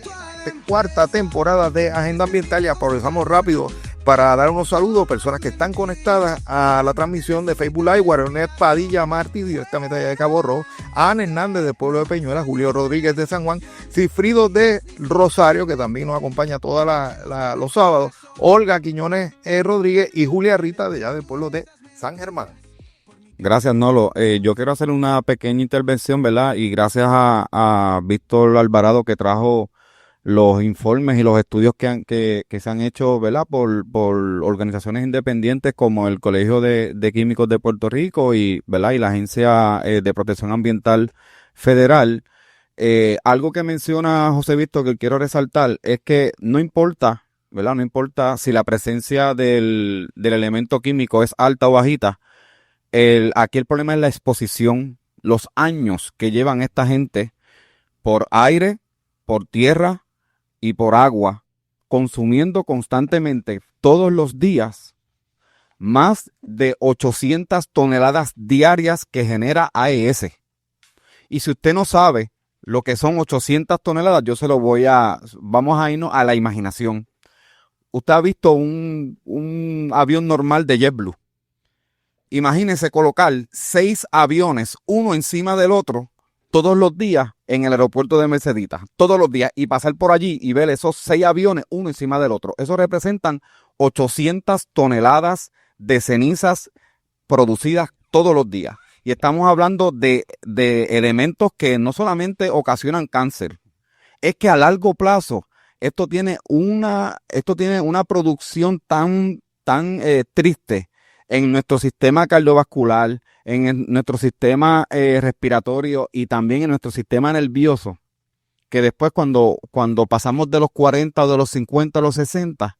cuarta temporada de Agenda Ambiental, y aprovechamos rápido para dar unos saludos a personas que están conectadas a la transmisión de Facebook Live. Guaronet Padilla Martí, directamente allá de Cabo Rojo, Ana Hernández del pueblo de Peñuela, Julio Rodríguez de San Juan, Cifrido de Rosario, que también nos acompaña todos los sábados, Olga Quiñones Rodríguez y Julia Rita de allá del pueblo de San Germán. Gracias, Nolo. Yo quiero hacer una pequeña intervención, ¿verdad? Y gracias a Víctor Alvarado, que trajo los informes y los estudios que se han hecho, ¿verdad?, por organizaciones independientes como el Colegio de Químicos de Puerto Rico y, ¿verdad?, y la Agencia de Protección Ambiental Federal. Algo que menciona José Víctor que quiero resaltar es que no importa, ¿verdad?, no importa si la presencia del elemento químico es alta o bajita. Aquí el problema es la exposición, los años que llevan esta gente por aire, por tierra y por agua, consumiendo constantemente todos los días más de 800 toneladas diarias que genera AES. Y si usted no sabe lo que son 800 toneladas, vamos a irnos a la imaginación. Usted ha visto un avión normal de JetBlue. Imagínese colocar 6 aviones, uno encima del otro, todos los días en el aeropuerto de Mercedita, todos los días, y pasar por allí y ver esos 6 aviones, uno encima del otro. Eso representan 800 toneladas de cenizas producidas todos los días. Y estamos hablando de elementos que no solamente ocasionan cáncer, es que a largo plazo esto tiene una producción tan triste en nuestro sistema cardiovascular, en nuestro sistema respiratorio y también en nuestro sistema nervioso, que después cuando pasamos de los 40 o de los 50 a los 60,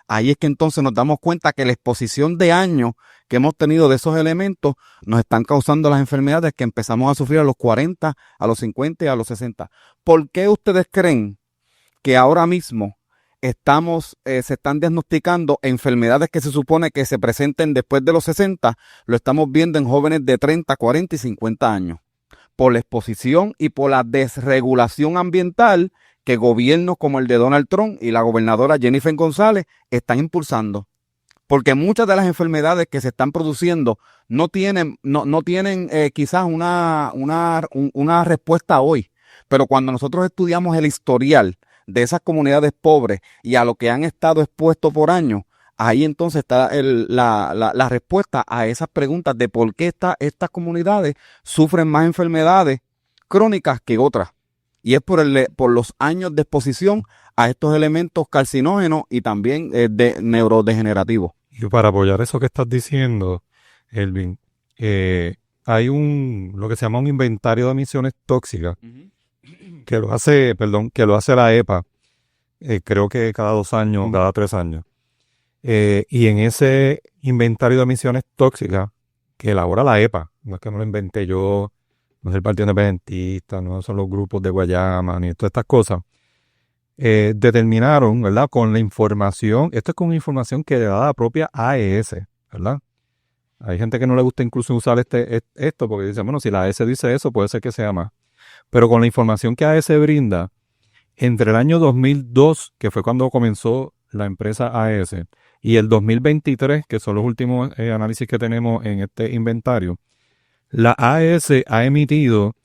ahí es que entonces nos damos cuenta que la exposición de años que hemos tenido de esos elementos nos están causando las enfermedades que empezamos a sufrir a los 40, a los 50 y a los 60. ¿Por qué ustedes creen que ahora mismo se están diagnosticando enfermedades que se supone que se presenten después de los 60, lo estamos viendo en jóvenes de 30, 40 y 50 años? Por la exposición y por la desregulación ambiental que gobiernos como el de Donald Trump y la gobernadora Jennifer González están impulsando. Porque muchas de las enfermedades que se están produciendo no tienen quizás una respuesta hoy, Pero cuando nosotros estudiamos el historial de esas comunidades pobres y a lo que han estado expuestos por años, ahí entonces está la respuesta a esas preguntas de por qué estas comunidades sufren más enfermedades crónicas que otras. Y es por los años de exposición a estos elementos carcinógenos y también de neurodegenerativos. Y para apoyar eso que estás diciendo, Elvin, hay lo que se llama un inventario de emisiones tóxicas que lo hace la EPA, creo que cada 2 años, cada 3 años. Y en ese inventario de emisiones tóxicas que elabora la EPA, no es que no lo inventé yo, no es el Partido Independentista, no son los grupos de Guayama, ni todas estas cosas, determinaron, ¿verdad? Con la información, esto es con información que le da la propia AES, ¿verdad? Hay gente que no le gusta incluso usar esto porque dice, bueno, si la AES dice eso, puede ser que sea más. Pero con la información que AES brinda, entre el año 2002, que fue cuando comenzó la empresa AES, y el 2023, que son los últimos análisis que tenemos en este inventario, la AES ha emitido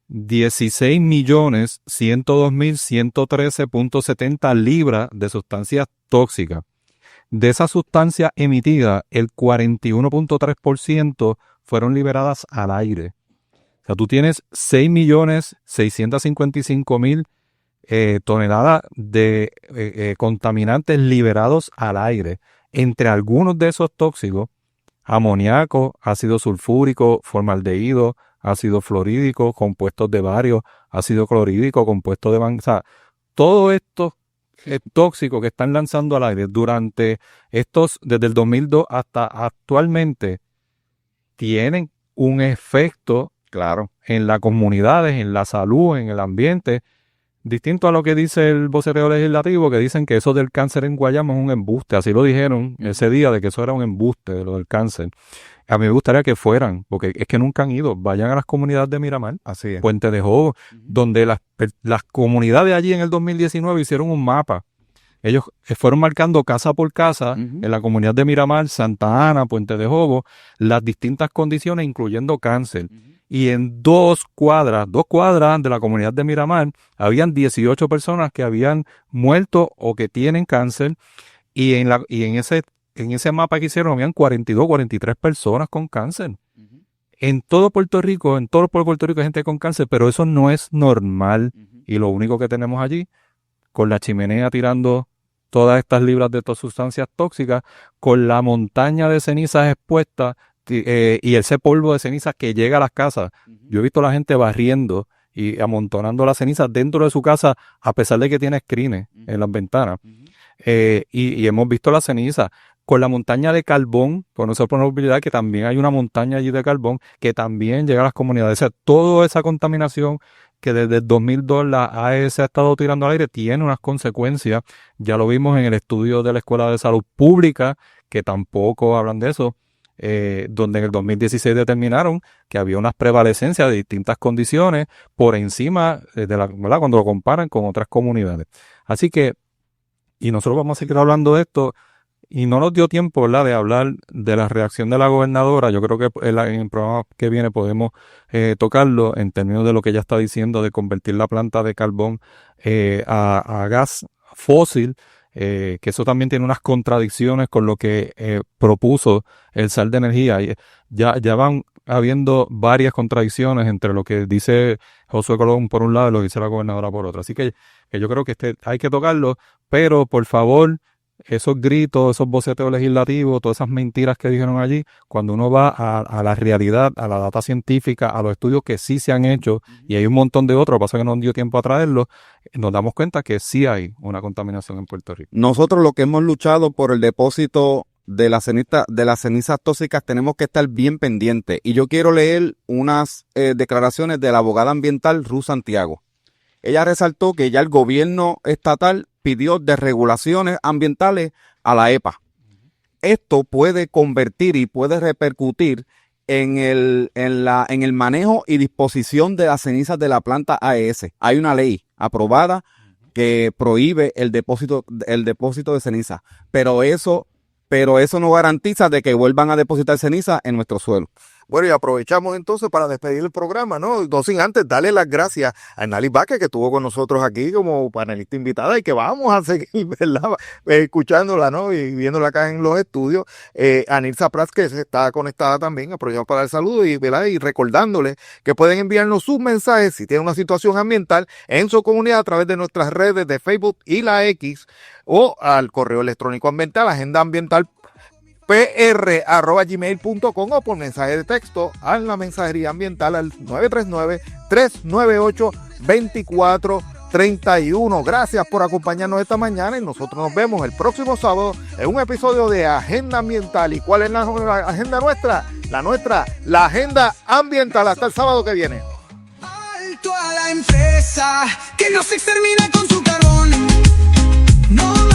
16.102.113.70 libras de sustancias tóxicas. De esas sustancias emitidas, el 41.3% fueron liberadas al aire. O sea, tú tienes 6.655.000 toneladas de contaminantes liberados al aire. Entre algunos de esos tóxicos, amoníaco, ácido sulfúrico, formaldehído, ácido fluorídrico, compuestos de bario, ácido clorhídrico, compuestos de manganesa. Todo esto tóxicos que están lanzando al aire desde el 2002 hasta actualmente, tienen un efecto, claro, en las comunidades, en la salud, en el ambiente, distinto a lo que dice el vocero legislativo, que dicen que eso del cáncer en Guayama es un embuste. Así lo dijeron ese día, de que eso era un embuste, de lo del cáncer. A mí me gustaría que fueran, porque es que nunca han ido. Vayan a las comunidades de Miramar, así es, Puente de Jobo, donde las comunidades allí en el 2019 hicieron un mapa. Ellos fueron marcando casa por casa en la comunidad de Miramar, Santa Ana, Puente de Jobo, las distintas condiciones, incluyendo cáncer. Y en 2 cuadras de la comunidad de Miramar, habían 18 personas que habían muerto o que tienen cáncer. Y en ese mapa que hicieron, habían 42, 43 personas con cáncer. En todo Puerto Rico hay gente con cáncer, pero eso no es normal. Y lo único que tenemos allí, con la chimenea tirando todas estas libras de estas sustancias tóxicas, con la montaña de cenizas expuestas, y ese polvo de ceniza que llega a las casas. Yo he visto a la gente barriendo y amontonando las cenizas dentro de su casa, a pesar de que tiene screens en las ventanas. Y hemos visto la ceniza con la montaña de carbón, por no ser por probabilidad que también hay una montaña allí de carbón que también llega a las comunidades. O sea, toda esa contaminación que desde el 2002 la AES ha estado tirando al aire tiene unas consecuencias. Ya lo vimos en el estudio de la Escuela de Salud Pública, que tampoco hablan de eso, donde en el 2016 determinaron que había unas prevalecencias de distintas condiciones por encima ¿verdad? Cuando lo comparan con otras comunidades. Así que, y nosotros vamos a seguir hablando de esto, y no nos dio tiempo, ¿verdad?, de hablar de la reacción de la gobernadora. Yo creo que en el programa que viene podemos tocarlo en términos de lo que ella está diciendo de convertir la planta de carbón a gas fósil, que eso también tiene unas contradicciones con lo que propuso el SAL de Energía. Ya van habiendo varias contradicciones entre lo que dice Josué Colón por un lado y lo que dice la gobernadora por otro. Así que yo creo que hay que tocarlo, pero por favor, esos gritos, esos boceteos legislativos, todas esas mentiras que dijeron allí, cuando uno va a la realidad, a la data científica, a los estudios que sí se han hecho, y hay un montón de otros, lo que pasa es que no nos dio tiempo a traerlos, nos damos cuenta que sí hay una contaminación en Puerto Rico. Nosotros lo que hemos luchado por el depósito de las cenizas tóxicas, tenemos que estar bien pendientes. Y yo quiero leer unas declaraciones de la abogada ambiental Ruth Santiago. Ella resaltó que ya el gobierno estatal pidió desregulaciones ambientales a la EPA. Esto puede convertir y puede repercutir en el manejo y disposición de las cenizas de la planta AES. Hay una ley aprobada que prohíbe el depósito de ceniza, pero eso no garantiza de que vuelvan a depositar ceniza en nuestro suelo. Bueno, y aprovechamos entonces para despedir el programa, ¿no? No sin antes darle las gracias a Enali Vázquez, que estuvo con nosotros aquí como panelista invitada y que vamos a seguir, ¿verdad? Escuchándola, ¿no? Y viéndola acá en los estudios. A Nilsa Prats, que se está conectada también, aprovechamos para dar saludos y, ¿verdad? Y recordándole que pueden enviarnos sus mensajes si tienen una situación ambiental en su comunidad a través de nuestras redes de Facebook y la X, o al correo electrónico ambiental, agendaambientalpr@gmail.com, o por mensaje de texto a la mensajería ambiental al 939-398-2431. Gracias por acompañarnos esta mañana y nosotros nos vemos el próximo sábado en un episodio de Agenda Ambiental. ¿Y cuál es la agenda nuestra? La agenda ambiental. Hasta el sábado que viene. Alto a la empresa que no se extermina con su carbón. No